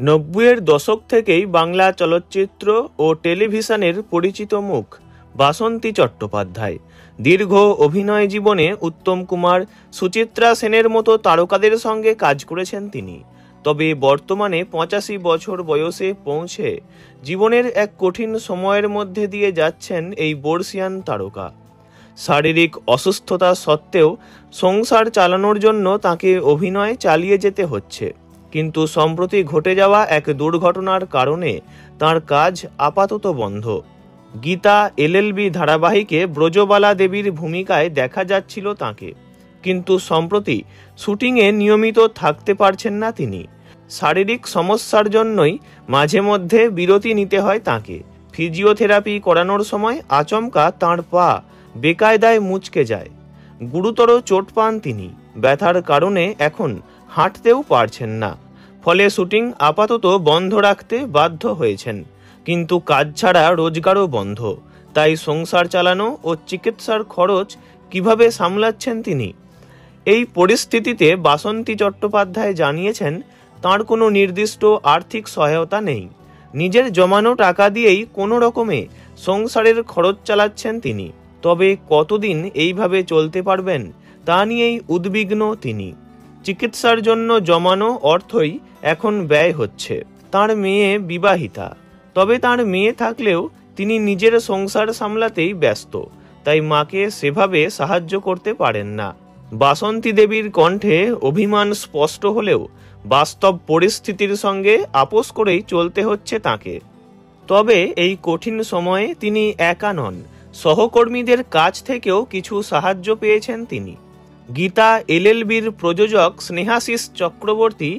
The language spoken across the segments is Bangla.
নব্বইয়ের দশক থেকেই বাংলা চলচ্চিত্র ও টেলিভিশনের পরিচিত মুখ বাসন্তী চট্টোপাধ্যায়। দীর্ঘ অভিনয় জীবনে উত্তম কুমার, সুচিত্রা সেনের মতো তারকাদের সঙ্গে কাজ করেছেন তিনি। তবে বর্তমানে 85 বছর বয়সে পৌঁছে জীবনের এক কঠিন সময়ের মধ্যে দিয়ে যাচ্ছেন এই বর্ষিয়ান তারকা। শারীরিক অসুস্থতা সত্ত্বেও সংসার চালানোর জন্য তাকে অভিনয় চালিয়ে যেতে হচ্ছে। কিন্তু সম্প্রতি ঘটে যাওয়া এক দুর্ঘটনার কারণে তার কাজ আপাতত বন্ধ। গীতা এলএলবি ধারাবাহিকে ব্রজবালা দেবীর ভূমিকায় দেখা যাচ্ছিল তাকে, কিন্তু সম্প্রতি শুটিংয়ে নিয়মিত থাকতে পারছেন না তিনি। শারীরিক সমস্যার জন্যই মাঝে মধ্যে বিরতি নিতে হয় তাকে। ফিজিওথেরাপি করানোর সময় আচমকা তাঁর পা বেকায়দায় মুচকে যায়। গুরুতর চোট পান তিনি। ব্যথার কারণে এখন হাঁটতেও পারছেন না। ফলে শুটিং আপাতত বন্ধ রাখতে বাধ্য হয়েছেন। কিন্তু কাজ ছাড়া রোজগারও বন্ধ। তাই সংসার চালানো ও চিকিৎসার খরচ কিভাবে সামলাচ্ছেন তিনি? এই পরিস্থিতিতে বাসন্তী চট্টোপাধ্যায় জানিয়েছেন, তাঁর কোনো নির্দিষ্ট আর্থিক সহায়তা নেই। নিজের জমানো টাকা দিয়েই কোনো রকমে সংসারের খরচ চালাচ্ছেন তিনি। তবে কতদিন এইভাবে চলতে পারবেন তা নিয়েই উদ্বিগ্ন তিনি। চিকিৎসার জন্য জমানো অর্থই এখন ব্যয় হচ্ছে। তার মেয়ে বিবাহিতা, তবে তার মেয়ে থাকলেও তিনি নিজের সংসার সামলাতেই ব্যস্ত, তাই মাকে সেভাবে সাহায্য করতে পারেন না। বাসন্তী দেবীর কণ্ঠে অভিমান স্পষ্ট হলেও বাস্তব পরিস্থিতির সঙ্গে আপোষ করেই চলতে হচ্ছে তাকে। তবে এই কঠিন সময়ে তিনি একা নন, সহকর্মীদের কাছ থেকেও কিছু সাহায্য পেয়েছেন তিনি। গীতা এলএলবির প্রযোজক স্নেহাশিস চক্রবর্তী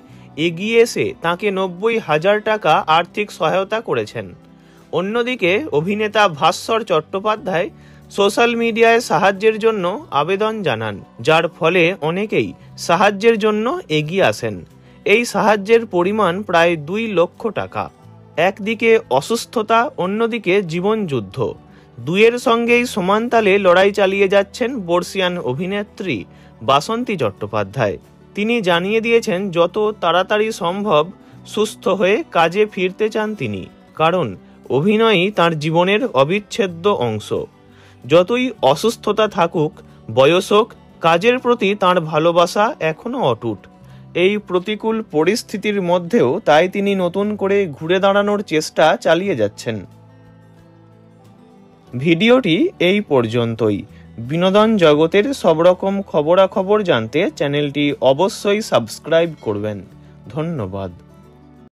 এগিয়ে এসে তাঁকে 90,000 টাকা আর্থিক সহায়তা করেছেন। অন্যদিকে অভিনেতা ভাস্বর চট্টোপাধ্যায় সোশ্যাল মিডিয়ায় সাহায্যের জন্য আবেদন জানান, যার ফলে অনেকেই সাহায্যের জন্য এগিয়ে আসেন। এই সাহায্যের পরিমাণ প্রায় 2 লক্ষ টাকা। একদিকে অসুস্থতা, অন্যদিকে জীবনযুদ্ধ, দুয়ের সঙ্গেই সমানতালে লড়াই চালিয়ে যাচ্ছেন বর্ষিয়ান অভিনেত্রী বাসন্তী চট্টোপাধ্যায়। তিনি জানিয়ে দিয়েছেন, যত তাড়াতাড়ি সম্ভব সুস্থ হয়ে কাজে ফিরতে চান তিনি, কারণ অভিনয়ই তাঁর জীবনের অবিচ্ছেদ্য অংশ। যতই অসুস্থতা থাকুক, বয়স হোক, কাজের প্রতি তাঁর ভালোবাসা এখনও অটুট। এই প্রতিকূল পরিস্থিতির মধ্যেও তাই তিনি নতুন করে ঘুরে দাঁড়ানোর চেষ্টা চালিয়ে যাচ্ছেন। ভিডিওটি এই পর্যন্তই। বিনোদন জগতের সব রকম খবরাখবর জানতে চ্যানেলটি অবশ্যই সাবস্ক্রাইব করবেন। ধন্যবাদ।